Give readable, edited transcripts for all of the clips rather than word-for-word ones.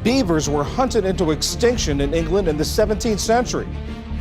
Beavers were hunted into extinction in England in the 17th century.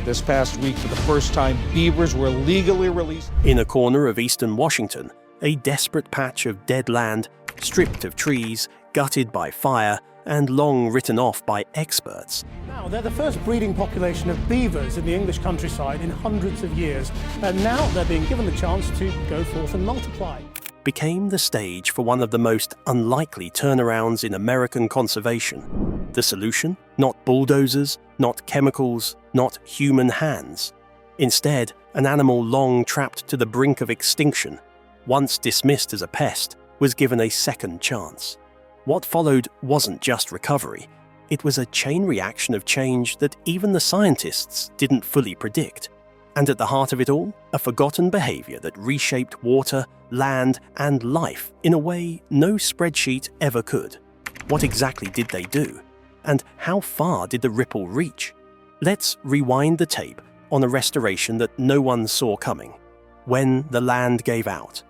This past week, for the first time, beavers were legally released. In a corner of eastern Washington, a desperate patch of dead land, stripped of trees, gutted by fire, and long written off by experts. Now, they're the first breeding population of beavers in the English countryside in hundreds of years, and now they're being given the chance to go forth and multiply. Became the stage for one of the most unlikely turnarounds in American conservation. The solution? Not bulldozers, not chemicals, not human hands. Instead, an animal long trapped to the brink of extinction, once dismissed as a pest, was given a second chance. What followed wasn't just recovery, it was a chain reaction of change that even the scientists didn't fully predict. And at the heart of it all, a forgotten behavior that reshaped water, land, and life in a way no spreadsheet ever could. What exactly did they do? And how far did the ripple reach? Let's rewind the tape on a restoration that no one saw coming. When the land gave out.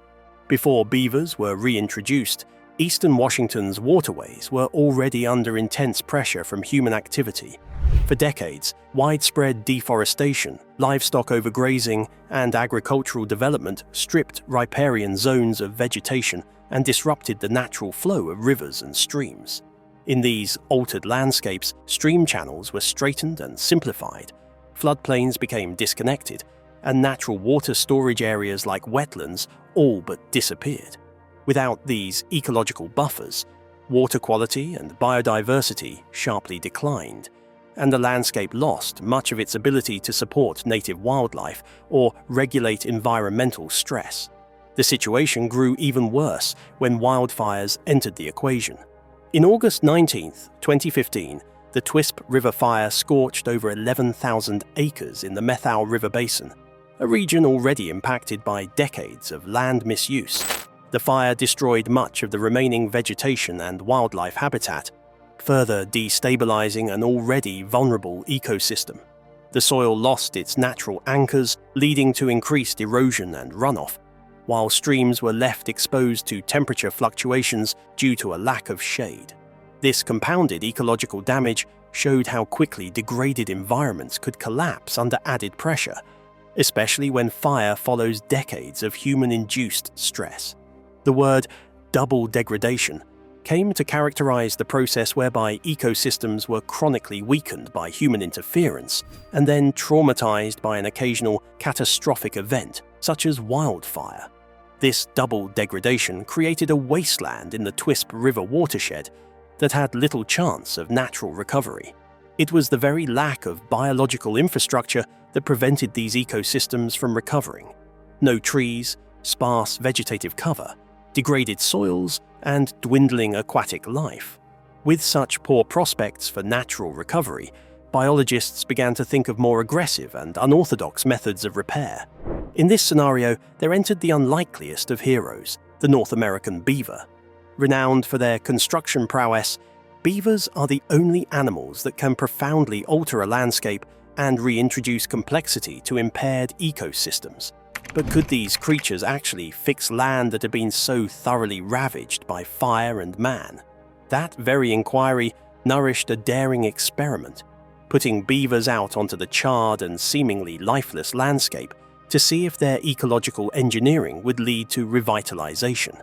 Before beavers were reintroduced, eastern Washington's waterways were already under intense pressure from human activity. For decades, widespread deforestation, livestock overgrazing, and agricultural development stripped riparian zones of vegetation and disrupted the natural flow of rivers and streams. In these altered landscapes, stream channels were straightened and simplified, floodplains became disconnected, and natural water storage areas like wetlands all but disappeared. Without these ecological buffers, water quality and biodiversity sharply declined, and the landscape lost much of its ability to support native wildlife or regulate environmental stress. The situation grew even worse when wildfires entered the equation. In August 19, 2015, the Twisp River fire scorched over 11,000 acres in the Methow River Basin, a region already impacted by decades of land misuse. The fire destroyed much of the remaining vegetation and wildlife habitat, further destabilizing an already vulnerable ecosystem. The soil lost its natural anchors, leading to increased erosion and runoff, while streams were left exposed to temperature fluctuations due to a lack of shade. This compounded ecological damage showed how quickly degraded environments could collapse under added pressure, especially when fire follows decades of human-induced stress. The word double degradation came to characterize the process whereby ecosystems were chronically weakened by human interference and then traumatized by an occasional catastrophic event, such as wildfire. This double degradation created a wasteland in the Twisp River watershed that had little chance of natural recovery. It was the very lack of biological infrastructure that prevented these ecosystems from recovering. No trees, sparse vegetative cover, degraded soils, and dwindling aquatic life. With such poor prospects for natural recovery, biologists began to think of more aggressive and unorthodox methods of repair. In this scenario, there entered the unlikeliest of heroes, the North American beaver. Renowned for their construction prowess, beavers are the only animals that can profoundly alter a landscape and reintroduce complexity to impaired ecosystems. But could these creatures actually fix land that had been so thoroughly ravaged by fire and man? That very inquiry nourished a daring experiment, putting beavers out onto the charred and seemingly lifeless landscape to see if their ecological engineering would lead to revitalization.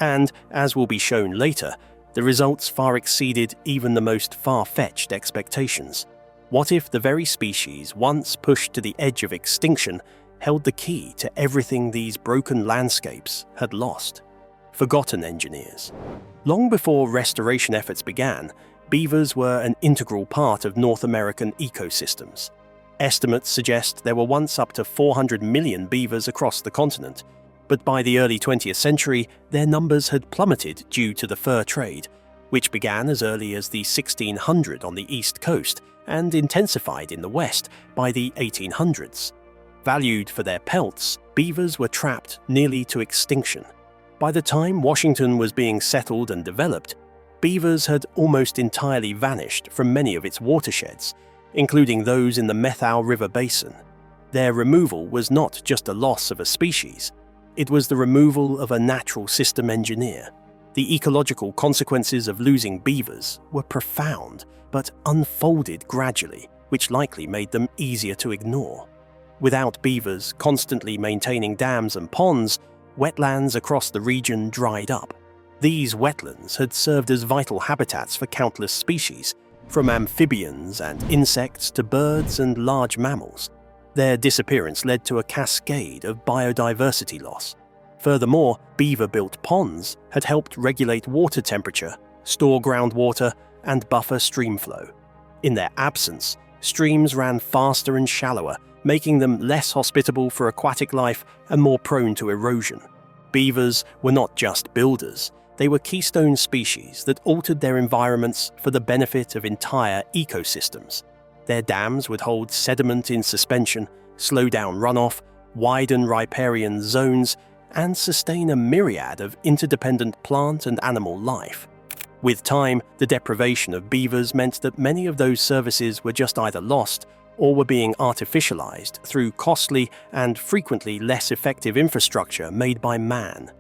And, as will be shown later, the results far exceeded even the most far-fetched expectations. What if the very species once pushed to the edge of extinction held the key to everything these broken landscapes had lost? Forgotten engineers. Long before restoration efforts began, beavers were an integral part of North American ecosystems. Estimates suggest there were once up to 400 million beavers across the continent, but by the early 20th century, their numbers had plummeted due to the fur trade, which began as early as the 1600 on the East Coast and intensified in the West by the 1800s. Valued for their pelts, beavers were trapped nearly to extinction. By the time Washington was being settled and developed, beavers had almost entirely vanished from many of its watersheds, including those in the Methow River Basin. Their removal was not just a loss of a species, it was the removal of a natural system engineer. The ecological consequences of losing beavers were profound, but unfolded gradually, which likely made them easier to ignore. Without beavers constantly maintaining dams and ponds, wetlands across the region dried up. These wetlands had served as vital habitats for countless species, from amphibians and insects to birds and large mammals. Their disappearance led to a cascade of biodiversity loss. Furthermore, beaver-built ponds had helped regulate water temperature, store groundwater, and buffer stream flow. In their absence, streams ran faster and shallower, making them less hospitable for aquatic life and more prone to erosion. Beavers were not just builders, they were keystone species that altered their environments for the benefit of entire ecosystems. Their dams would hold sediment in suspension, slow down runoff, widen riparian zones, and sustain a myriad of interdependent plant and animal life. With time, the deprivation of beavers meant that many of those services were just either lost or were being artificialized through costly and frequently less effective infrastructure made by man.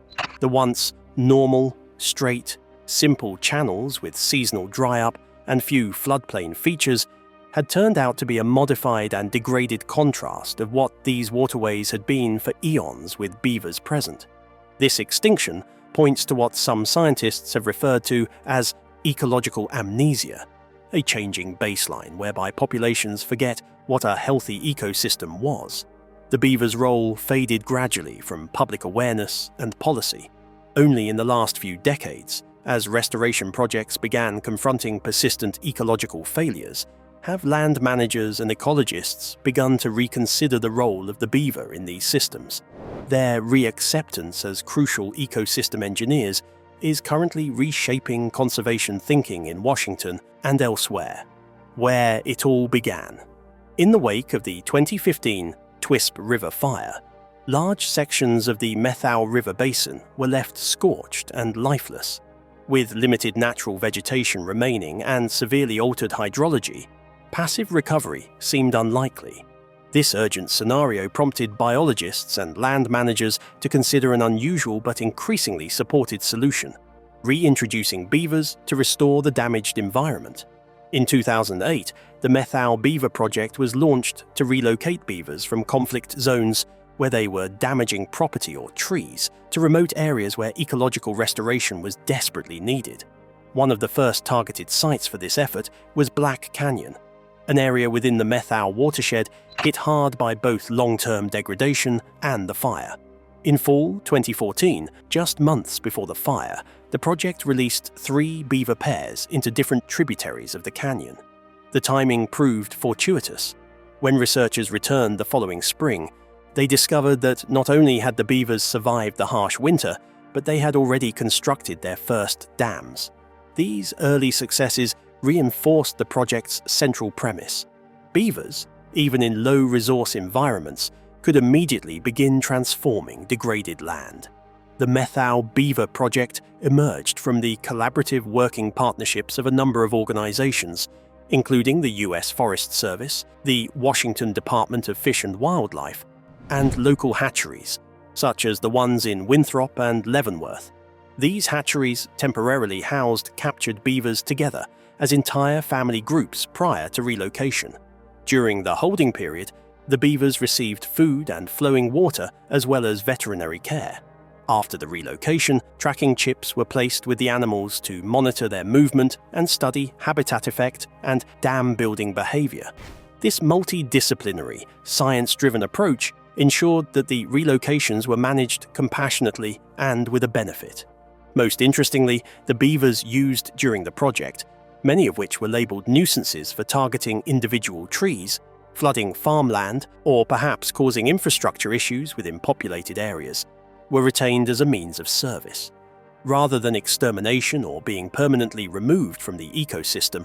The once normal, straight, simple channels with seasonal dry-up and few floodplain features had turned out to be a modified and degraded contrast of what these waterways had been for eons with beavers present. This extinction points to what some scientists have referred to as ecological amnesia, a changing baseline whereby populations forget what a healthy ecosystem was. The beaver's role faded gradually from public awareness and policy. Only in the last few decades, as restoration projects began confronting persistent ecological failures, have land managers and ecologists begun to reconsider the role of the beaver in these systems. Their reacceptance as crucial ecosystem engineers is currently reshaping conservation thinking in Washington and elsewhere, where it all began. In the wake of the 2015 Twisp River fire, large sections of the Methow River basin were left scorched and lifeless. With limited natural vegetation remaining and severely altered hydrology, passive recovery seemed unlikely. This urgent scenario prompted biologists and land managers to consider an unusual but increasingly supported solution: reintroducing beavers to restore the damaged environment. In 2008, the Methow Beaver Project was launched to relocate beavers from conflict zones where they were damaging property or trees to remote areas where ecological restoration was desperately needed. One of the first targeted sites for this effort was Black Canyon, an area within the Methow watershed hit hard by both long-term degradation and the fire. In fall 2014, just months before the fire, the project released 3 beaver pairs into different tributaries of the canyon. The timing proved fortuitous. When researchers returned the following spring, they discovered that not only had the beavers survived the harsh winter, but they had already constructed their first dams. These early successes reinforced the project's central premise. Beavers, even in low-resource environments, could immediately begin transforming degraded land. The Methow Beaver Project emerged from the collaborative working partnerships of a number of organizations, including the U.S. Forest Service, the Washington Department of Fish and Wildlife, and local hatcheries, such as the ones in Winthrop and Leavenworth. These hatcheries temporarily housed captured beavers together as entire family groups prior to relocation. During the holding period, the beavers received food and flowing water as well as veterinary care. After the relocation, tracking chips were placed with the animals to monitor their movement and study habitat effect and dam building behavior. This multidisciplinary, science-driven approach ensured that the relocations were managed compassionately and with a benefit. Most interestingly, the beavers used during the project, many of which were labeled nuisances for targeting individual trees, flooding farmland, or perhaps causing infrastructure issues within populated areas, were retained as a means of service. Rather than extermination or being permanently removed from the ecosystem,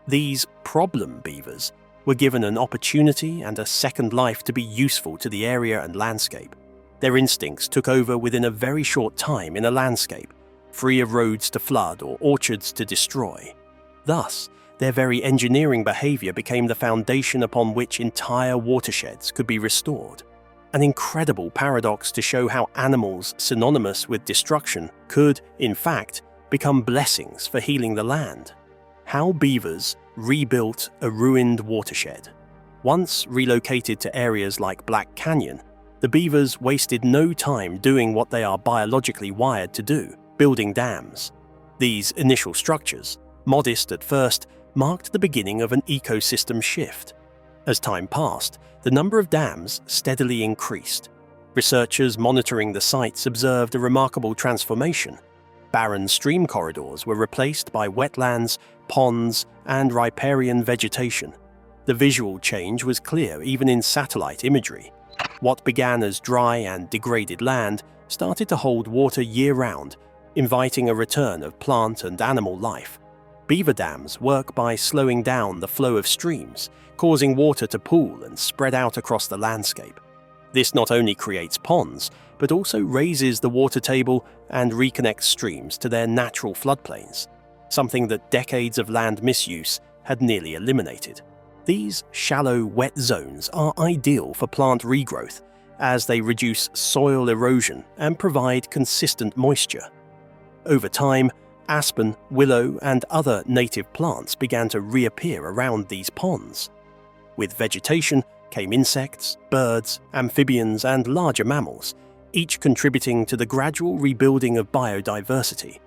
these problem beavers were given an opportunity and a second life to be useful to the area and landscape. Their instincts took over within a very short time in a landscape, free of roads to flood or orchards to destroy. Thus, their very engineering behavior became the foundation upon which entire watersheds could be restored. An incredible paradox to show how animals synonymous with destruction could, in fact, become blessings for healing the land. How beavers rebuilt a ruined watershed. Once relocated to areas like Black Canyon, the beavers wasted no time doing what they are biologically wired to do, building dams. These initial structures, modest at first, marked the beginning of an ecosystem shift. As time passed, the number of dams steadily increased. Researchers monitoring the sites observed a remarkable transformation. Barren stream corridors were replaced by wetlands, ponds, and riparian vegetation. The visual change was clear even in satellite imagery. What began as dry and degraded land started to hold water year-round, inviting a return of plant and animal life. Beaver dams work by slowing down the flow of streams, causing water to pool and spread out across the landscape. This not only creates ponds, but also raises the water table and reconnects streams to their natural floodplains, something that decades of land misuse had nearly eliminated. These shallow, wet zones are ideal for plant regrowth, as they reduce soil erosion and provide consistent moisture. Over time, aspen, willow, and other native plants began to reappear around these ponds. With vegetation came insects, birds, amphibians, and larger mammals, each contributing to the gradual rebuilding of biodiversity.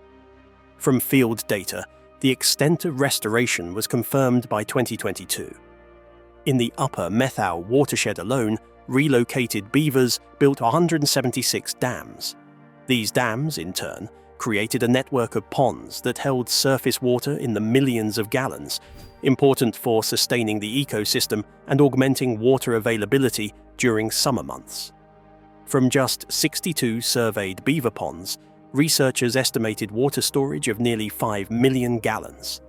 From field data, the extent of restoration was confirmed by 2022. In the upper Methau watershed alone, relocated beavers built 176 dams. These dams, in turn, created a network of ponds that held surface water in the millions of gallons, important for sustaining the ecosystem and augmenting water availability during summer months. From just 62 surveyed beaver ponds, researchers estimated water storage of nearly 5 million gallons.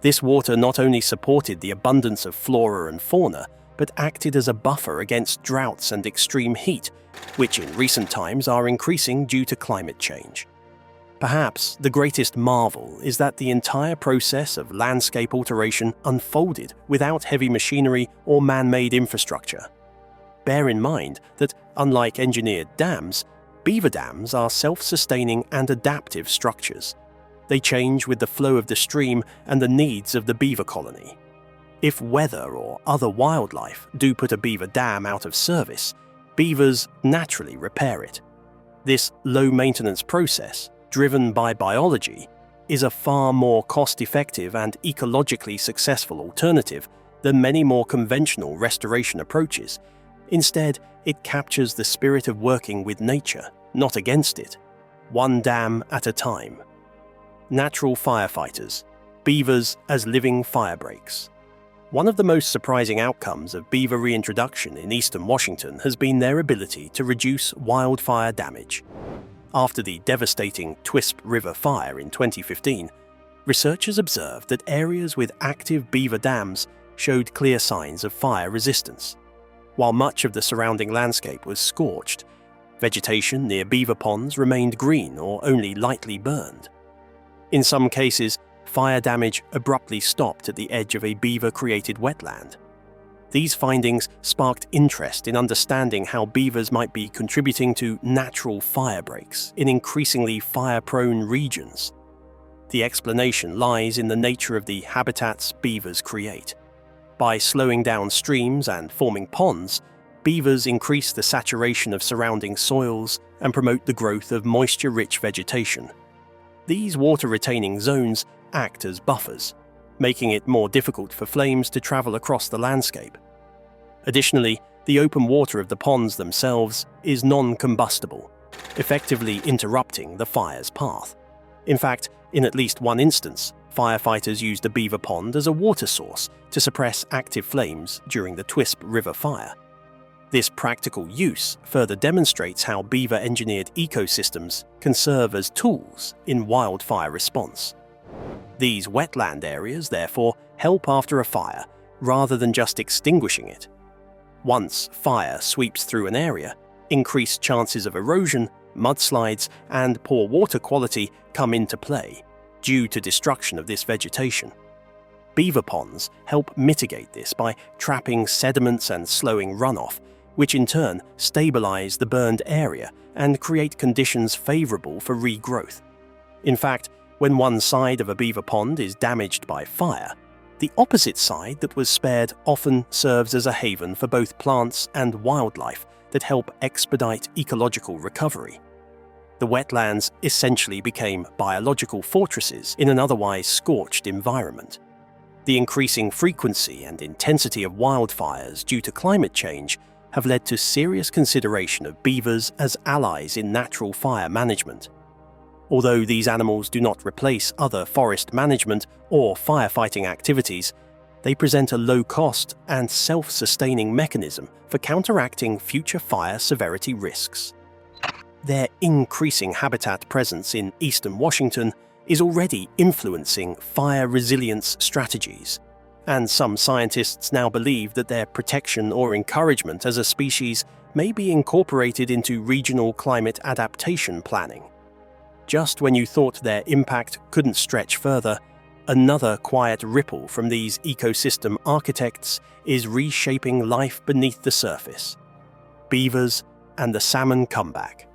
This water not only supported the abundance of flora and fauna, but acted as a buffer against droughts and extreme heat, which in recent times are increasing due to climate change. Perhaps the greatest marvel is that the entire process of landscape alteration unfolded without heavy machinery or man-made infrastructure. Bear in mind that, unlike engineered dams, beaver dams are self-sustaining and adaptive structures. They change with the flow of the stream and the needs of the beaver colony. If weather or other wildlife do put a beaver dam out of service, beavers naturally repair it. This low-maintenance process, driven by biology, is a far more cost-effective and ecologically successful alternative than many more conventional restoration approaches. Instead, it captures the spirit of working with nature, not against it, one dam at a time. Natural firefighters, beavers as living firebreaks. One of the most surprising outcomes of beaver reintroduction in eastern Washington has been their ability to reduce wildfire damage. After the devastating Twisp River fire in 2015, researchers observed that areas with active beaver dams showed clear signs of fire resistance. While much of the surrounding landscape was scorched, vegetation near beaver ponds remained green or only lightly burned. In some cases, fire damage abruptly stopped at the edge of a beaver-created wetland. These findings sparked interest in understanding how beavers might be contributing to natural fire breaks in increasingly fire-prone regions. The explanation lies in the nature of the habitats beavers create. By slowing down streams and forming ponds, beavers increase the saturation of surrounding soils and promote the growth of moisture-rich vegetation. These water-retaining zones act as buffers, making it more difficult for flames to travel across the landscape. Additionally, the open water of the ponds themselves is non-combustible, effectively interrupting the fire's path. In fact, in at least one instance, firefighters used a beaver pond as a water source to suppress active flames during the Twisp River fire. This practical use further demonstrates how beaver-engineered ecosystems can serve as tools in wildfire response. These wetland areas, therefore, help after a fire, rather than just extinguishing it. Once fire sweeps through an area, increased chances of erosion, mudslides, and poor water quality come into play, due to destruction of this vegetation. Beaver ponds help mitigate this by trapping sediments and slowing runoff, which in turn stabilize the burned area and create conditions favorable for regrowth. In fact, When one side of a beaver pond is damaged by fire, the opposite side that was spared often serves as a haven for both plants and wildlife that help expedite ecological recovery. The wetlands essentially became biological fortresses in an otherwise scorched environment. The increasing frequency and intensity of wildfires due to climate change have led to serious consideration of beavers as allies in natural fire management. Although these animals do not replace other forest management or firefighting activities, they present a low-cost and self-sustaining mechanism for counteracting future fire severity risks. Their increasing habitat presence in eastern Washington is already influencing fire resilience strategies, and some scientists now believe that their protection or encouragement as a species may be incorporated into regional climate adaptation planning. Just when you thought their impact couldn't stretch further, another quiet ripple from these ecosystem architects is reshaping life beneath the surface. Beavers and the salmon comeback.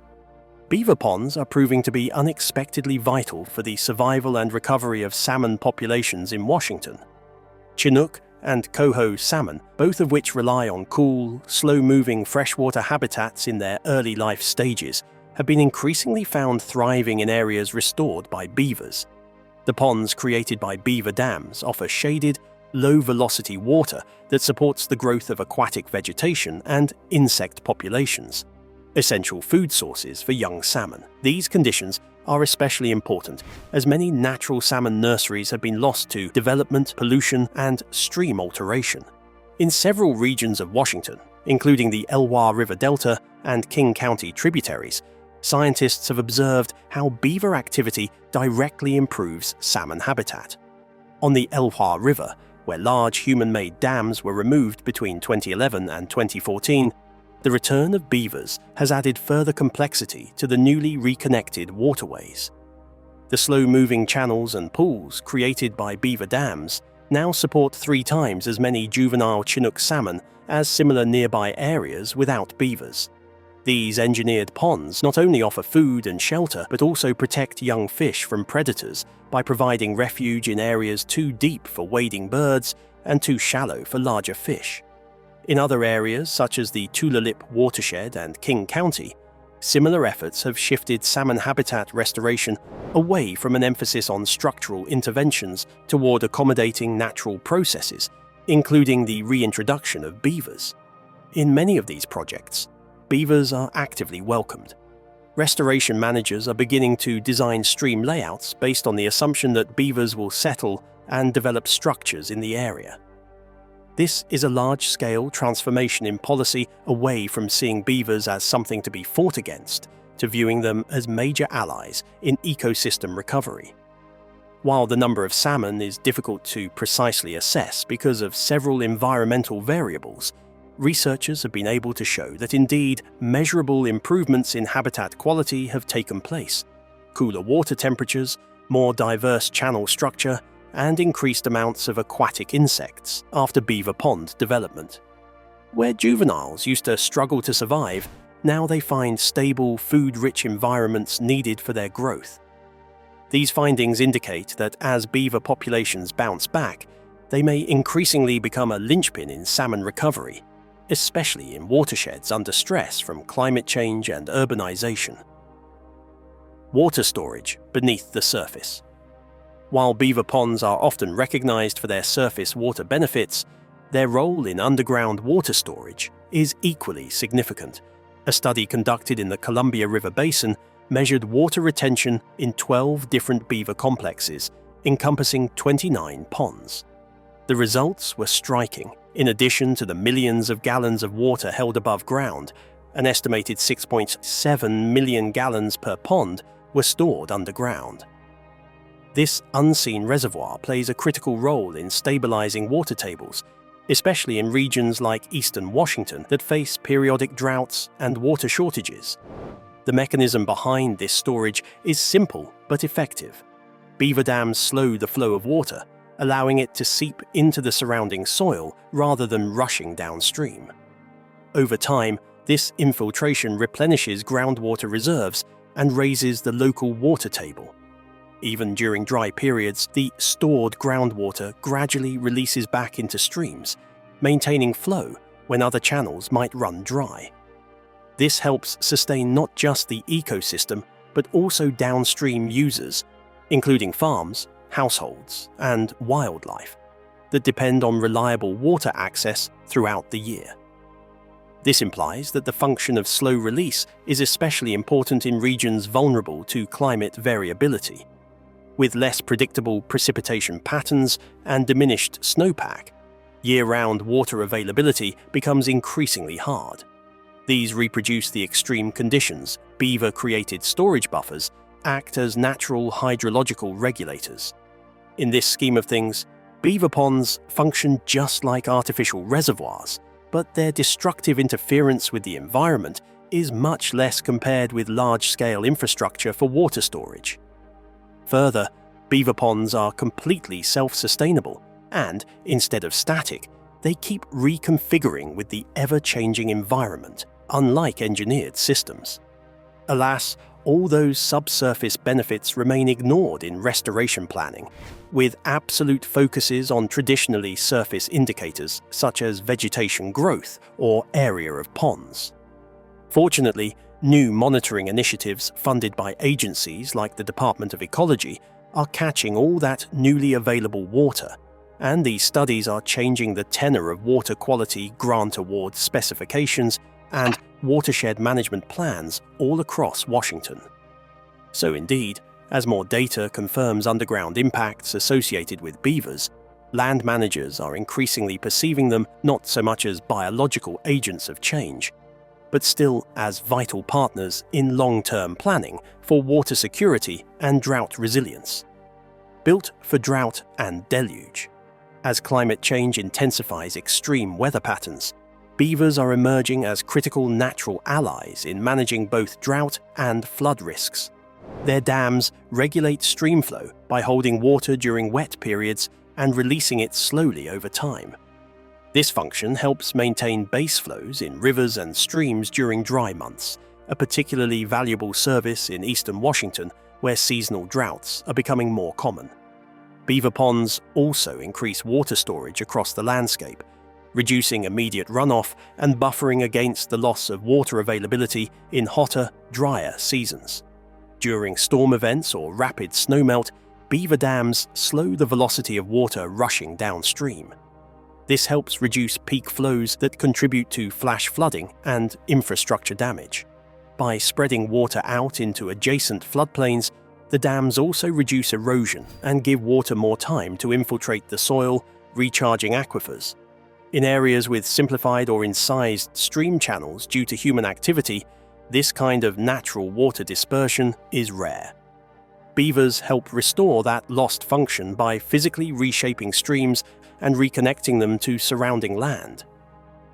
Beaver ponds are proving to be unexpectedly vital for the survival and recovery of salmon populations in Washington. Chinook and coho salmon, both of which rely on cool, slow-moving freshwater habitats in their early life stages, have been increasingly found thriving in areas restored by beavers. The ponds created by beaver dams offer shaded, low-velocity water that supports the growth of aquatic vegetation and insect populations, essential food sources for young salmon. These conditions are especially important, as many natural salmon nurseries have been lost to development, pollution, and stream alteration. In several regions of Washington, including the Elwha River Delta and King County tributaries, scientists have observed how beaver activity directly improves salmon habitat. On the Elwha River, where large human-made dams were removed between 2011 and 2014, the return of beavers has added further complexity to the newly reconnected waterways. The slow-moving channels and pools created by beaver dams now support 3 times as many juvenile Chinook salmon as similar nearby areas without beavers. These engineered ponds not only offer food and shelter, but also protect young fish from predators by providing refuge in areas too deep for wading birds and too shallow for larger fish. In other areas, such as the Tulalip watershed and King County, similar efforts have shifted salmon habitat restoration away from an emphasis on structural interventions toward accommodating natural processes, including the reintroduction of beavers. In many of these projects, beavers are actively welcomed. Restoration managers are beginning to design stream layouts based on the assumption that beavers will settle and develop structures in the area. This is a large-scale transformation in policy away from seeing beavers as something to be fought against, to viewing them as major allies in ecosystem recovery. While the number of salmon is difficult to precisely assess because of several environmental variables, researchers have been able to show that indeed measurable improvements in habitat quality have taken place. Cooler water temperatures, more diverse channel structure, and increased amounts of aquatic insects after beaver pond development. Where juveniles used to struggle to survive, now they find stable, food-rich environments needed for their growth. These findings indicate that as beaver populations bounce back, they may increasingly become a linchpin in salmon recovery, especially in watersheds under stress from climate change and urbanization. Water storage beneath the surface. While beaver ponds are often recognized for their surface water benefits, their role in underground water storage is equally significant. A study conducted in the Columbia River Basin measured water retention in 12 different beaver complexes, encompassing 29 ponds. The results were striking. In addition to the millions of gallons of water held above ground, an estimated 6.7 million gallons per pond were stored underground. This unseen reservoir plays a critical role in stabilizing water tables, especially in regions like eastern Washington that face periodic droughts and water shortages. The mechanism behind this storage is simple but effective. Beaver dams slow the flow of water, allowing it to seep into the surrounding soil rather than rushing downstream. Over time, this infiltration replenishes groundwater reserves and raises the local water table. Even during dry periods, the stored groundwater gradually releases back into streams, maintaining flow when other channels might run dry. This helps sustain not just the ecosystem, but also downstream users, including farms, households, and wildlife, that depend on reliable water access throughout the year. This implies that the function of slow release is especially important in regions vulnerable to climate variability. With less predictable precipitation patterns and diminished snowpack, year-round water availability becomes increasingly hard. These reproduce the extreme conditions. Beaver-created storage buffers act as natural hydrological regulators. In this scheme of things, beaver ponds function just like artificial reservoirs, but their destructive interference with the environment is much less compared with large-scale infrastructure for water storage. Further, beaver ponds are completely self-sustainable, and, instead of static, they keep reconfiguring with the ever-changing environment, unlike engineered systems. Alas, all those subsurface benefits remain ignored in restoration planning, with absolute focuses on traditionally surface indicators such as vegetation growth or area of ponds. Fortunately, new monitoring initiatives funded by agencies like the Department of Ecology are catching all that newly available water, and these studies are changing the tenor of water quality grant award specifications and watershed management plans all across Washington. So indeed, as more data confirms underground impacts associated with beavers, land managers are increasingly perceiving them not so much as biological agents of change, but still as vital partners in long-term planning for water security and drought resilience. Built for drought and deluge. As climate change intensifies extreme weather patterns, beavers are emerging as critical natural allies in managing both drought and flood risks. Their dams regulate stream flow by holding water during wet periods and releasing it slowly over time. This function helps maintain base flows in rivers and streams during dry months, a particularly valuable service in eastern Washington where seasonal droughts are becoming more common. Beaver ponds also increase water storage across the landscape, reducing immediate runoff and buffering against the loss of water availability in hotter, drier seasons. During storm events or rapid snowmelt, beaver dams slow the velocity of water rushing downstream. This helps reduce peak flows that contribute to flash flooding and infrastructure damage. By spreading water out into adjacent floodplains, the dams also reduce erosion and give water more time to infiltrate the soil, recharging aquifers. In areas with simplified or incised stream channels due to human activity, this kind of natural water dispersion is rare. Beavers help restore that lost function by physically reshaping streams and reconnecting them to surrounding land.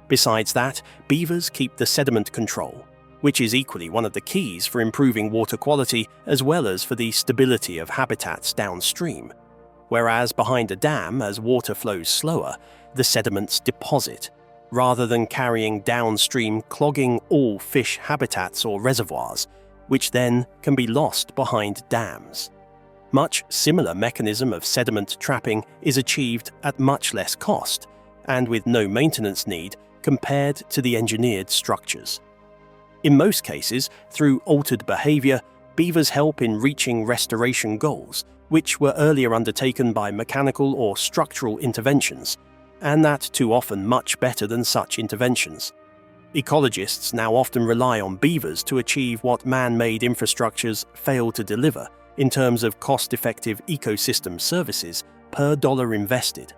Besides that, beavers keep the sediment control, which is equally one of the keys for improving water quality as well as for the stability of habitats downstream. Whereas behind a dam, as water flows slower, the sediments deposit, rather than carrying downstream, clogging all fish habitats or reservoirs, which then can be lost behind dams. Much similar mechanism of sediment trapping is achieved at much less cost and with no maintenance need compared to the engineered structures. In most cases, through altered behavior, beavers help in reaching restoration goals, which were earlier undertaken by mechanical or structural interventions, and that too often much better than such interventions. Ecologists now often rely on beavers to achieve what man-made infrastructures fail to deliver in terms of cost-effective ecosystem services per dollar invested.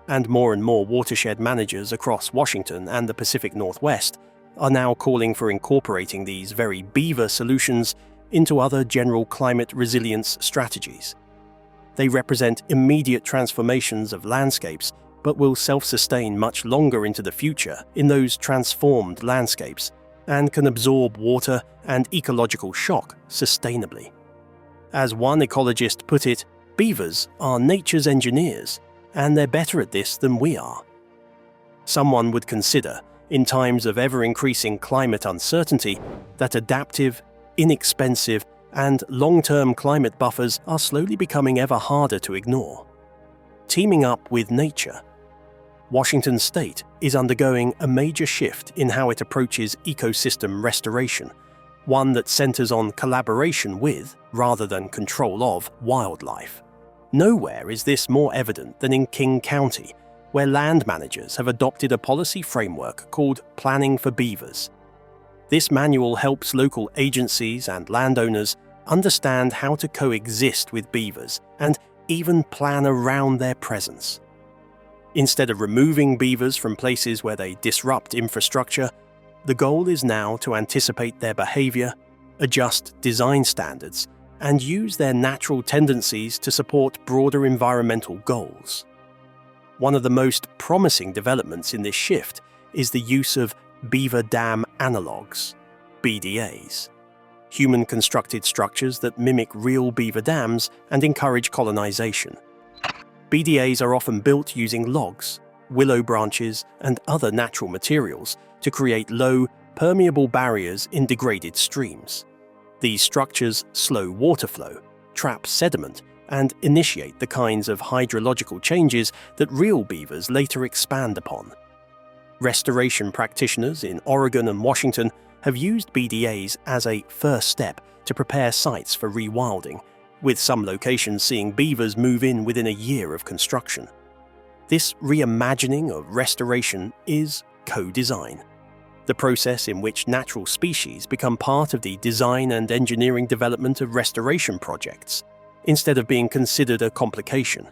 And more watershed managers across Washington and the Pacific Northwest are now calling for incorporating these very beaver solutions into other general climate resilience strategies. They represent immediate transformations of landscapes, but will self-sustain much longer into the future in those transformed landscapes and can absorb water and ecological shock sustainably. As one ecologist put it, beavers are nature's engineers, and they're better at this than we are. Someone would consider, in times of ever-increasing climate uncertainty, that adaptive, inexpensive, and long-term climate buffers are slowly becoming ever harder to ignore. Teaming up with nature, Washington State is undergoing a major shift in how it approaches ecosystem restoration, one that centers on collaboration with, rather than control of, wildlife. Nowhere is this more evident than in King County, where land managers have adopted a policy framework called Planning for Beavers. This manual helps local agencies and landowners understand how to coexist with beavers and even plan around their presence. Instead of removing beavers from places where they disrupt infrastructure, the goal is now to anticipate their behavior, adjust design standards, and use their natural tendencies to support broader environmental goals. One of the most promising developments in this shift is the use of beaver dam analogues, BDAs, human-constructed structures that mimic real beaver dams and encourage colonization. BDAs are often built using logs, willow branches, and other natural materials to create low, permeable barriers in degraded streams. These structures slow water flow, trap sediment, and initiate the kinds of hydrological changes that real beavers later expand upon. Restoration practitioners in Oregon and Washington have used BDAs as a first step to prepare sites for rewilding, with some locations seeing beavers move in within a year of construction. This reimagining of restoration is co-design, the process in which natural species become part of the design and engineering development of restoration projects, instead of being considered a complication.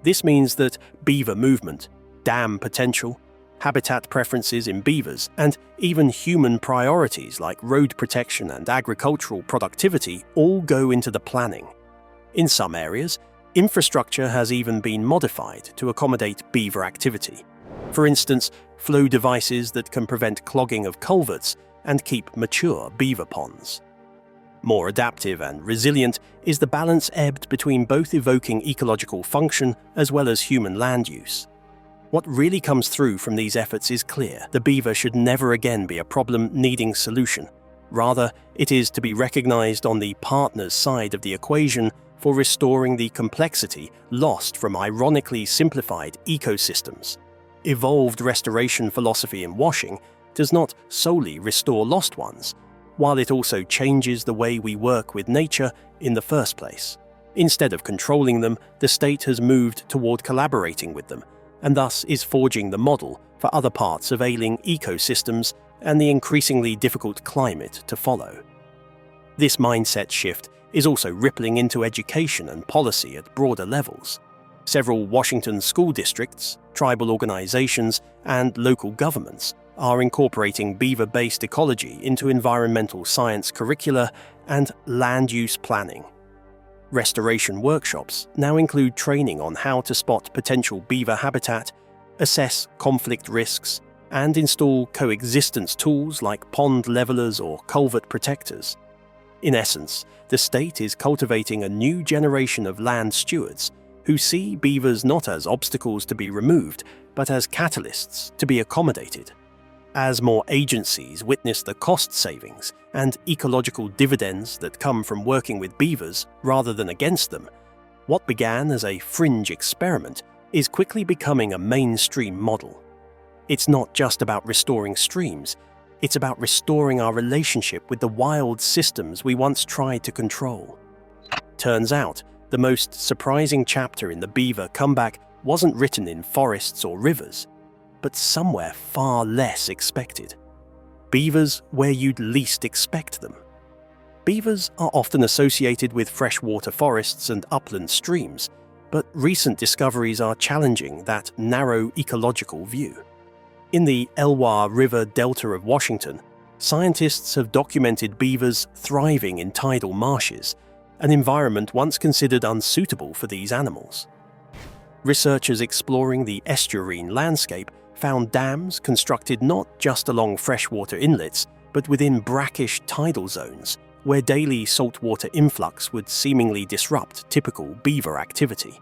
This means that beaver movement, dam potential, habitat preferences in beavers, and even human priorities like road protection and agricultural productivity all go into the planning. In some areas, infrastructure has even been modified to accommodate beaver activity. For instance, flow devices that can prevent clogging of culverts and keep mature beaver ponds. More adaptive and resilient is the balance ebbed between both evoking ecological function as well as human land use. What really comes through from these efforts is clear: the beaver should never again be a problem needing solution. Rather, it is to be recognized on the partner's side of the equation for restoring the complexity lost from ironically simplified ecosystems. Evolved restoration philosophy in washing does not solely restore lost ones, while it also changes the way we work with nature in the first place. Instead of controlling them, the state has moved toward collaborating with them, and thus is forging the model for other parts of ailing ecosystems and the increasingly difficult climate to follow. This mindset shift is also rippling into education and policy at broader levels. Several Washington school districts, tribal organizations, and local governments are incorporating beaver-based ecology into environmental science curricula and land use planning. Restoration workshops now include training on how to spot potential beaver habitat, assess conflict risks, and install coexistence tools like pond levelers or culvert protectors. In essence, the state is cultivating a new generation of land stewards who see beavers not as obstacles to be removed, but as catalysts to be accommodated. As more agencies witness the cost savings and ecological dividends that come from working with beavers rather than against them, what began as a fringe experiment is quickly becoming a mainstream model. It's not just about restoring streams, it's about restoring our relationship with the wild systems we once tried to control. Turns out, the most surprising chapter in the beaver comeback wasn't written in forests or rivers, but somewhere far less expected. Beavers where you'd least expect them. Beavers are often associated with freshwater forests and upland streams, but recent discoveries are challenging that narrow ecological view. In the Elwha River Delta of Washington, scientists have documented beavers thriving in tidal marshes, an environment once considered unsuitable for these animals. Researchers exploring the estuarine landscape found dams constructed not just along freshwater inlets, but within brackish tidal zones, where daily saltwater influx would seemingly disrupt typical beaver activity.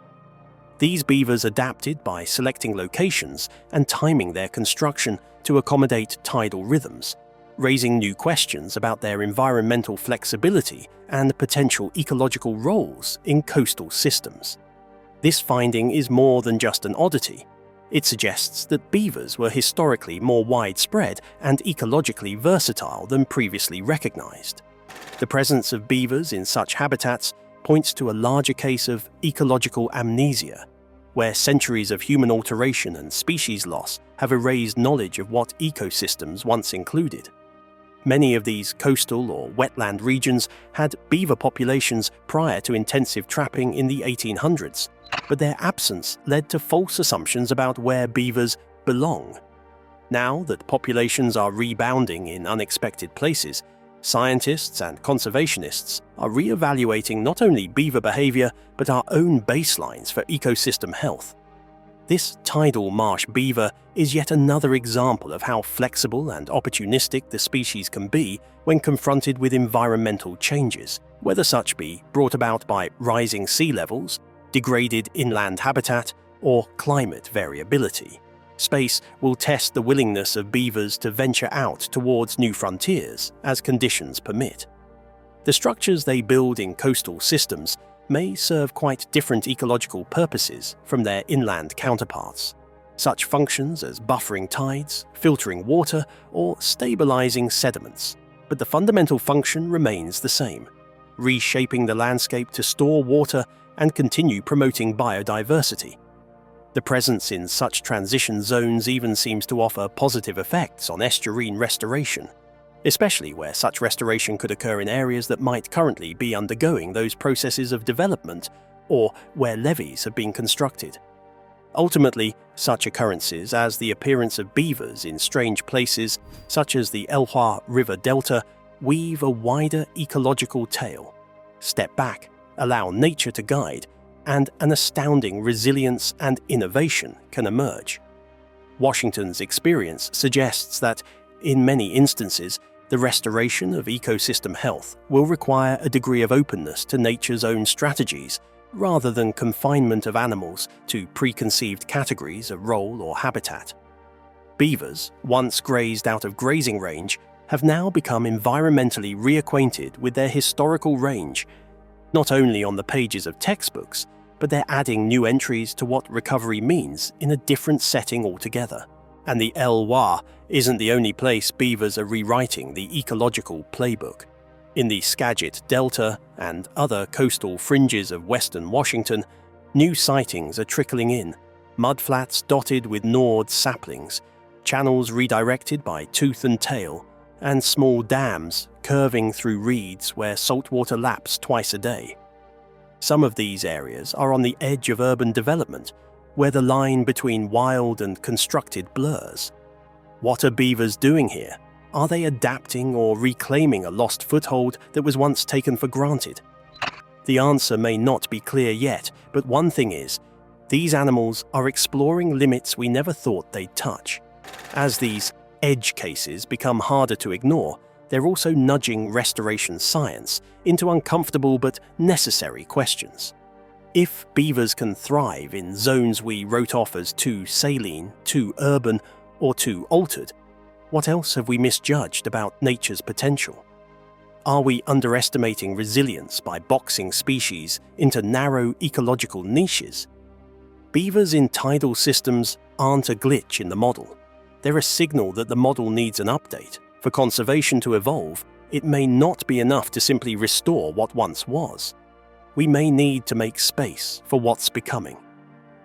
These beavers adapted by selecting locations and timing their construction to accommodate tidal rhythms, raising new questions about their environmental flexibility and potential ecological roles in coastal systems. This finding is more than just an oddity. It suggests that beavers were historically more widespread and ecologically versatile than previously recognized. The presence of beavers in such habitats points to a larger case of ecological amnesia, where centuries of human alteration and species loss have erased knowledge of what ecosystems once included. Many of these coastal or wetland regions had beaver populations prior to intensive trapping in the 1800s, but their absence led to false assumptions about where beavers belong. Now that populations are rebounding in unexpected places, scientists and conservationists are re-evaluating not only beaver behavior but our own baselines for ecosystem health. This tidal marsh beaver is yet another example of how flexible and opportunistic the species can be when confronted with environmental changes, whether such be brought about by rising sea levels, degraded inland habitat, or climate variability. Space will test the willingness of beavers to venture out towards new frontiers as conditions permit. The structures they build in coastal systems may serve quite different ecological purposes from their inland counterparts. Such functions as buffering tides, filtering water, or stabilizing sediments. But the fundamental function remains the same: reshaping the landscape to store water and continue promoting biodiversity. The presence in such transition zones even seems to offer positive effects on estuarine restoration, especially where such restoration could occur in areas that might currently be undergoing those processes of development or where levees have been constructed. Ultimately, such occurrences as the appearance of beavers in strange places, such as the Elwha River Delta, weave a wider ecological tale. Step back, allow nature to guide, and an astounding resilience and innovation can emerge. Washington's experience suggests that, in many instances, the restoration of ecosystem health will require a degree of openness to nature's own strategies, rather than confinement of animals to preconceived categories of role or habitat. Beavers, once grazed out of grazing range, have now become environmentally reacquainted with their historical range, not only on the pages of textbooks, but they're adding new entries to what recovery means in a different setting altogether. And the Elwha isn't the only place beavers are rewriting the ecological playbook. In the Skagit Delta and other coastal fringes of western Washington, new sightings are trickling in, mudflats dotted with gnawed saplings, channels redirected by tooth and tail, and small dams curving through reeds where saltwater laps twice a day. Some of these areas are on the edge of urban development, where the line between wild and constructed blurs. What are beavers doing here? Are they adapting or reclaiming a lost foothold that was once taken for granted? The answer may not be clear yet, but one thing is, these animals are exploring limits we never thought they'd touch. As these edge cases become harder to ignore, they're also nudging restoration science into uncomfortable but necessary questions. If beavers can thrive in zones we wrote off as too saline, too urban, or too altered, what else have we misjudged about nature's potential? Are we underestimating resilience by boxing species into narrow ecological niches? Beavers in tidal systems aren't a glitch in the model. They're a signal that the model needs an update. For conservation to evolve, it may not be enough to simply restore what once was. We may need to make space for what's becoming.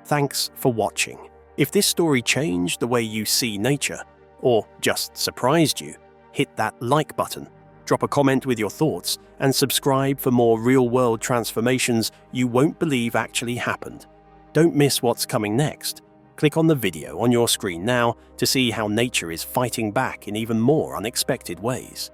Thanks for watching. If this story changed the way you see nature, or just surprised you, hit that like button, drop a comment with your thoughts, and subscribe for more real-world transformations you won't believe actually happened. Don't miss what's coming next. Click on the video on your screen now to see how nature is fighting back in even more unexpected ways.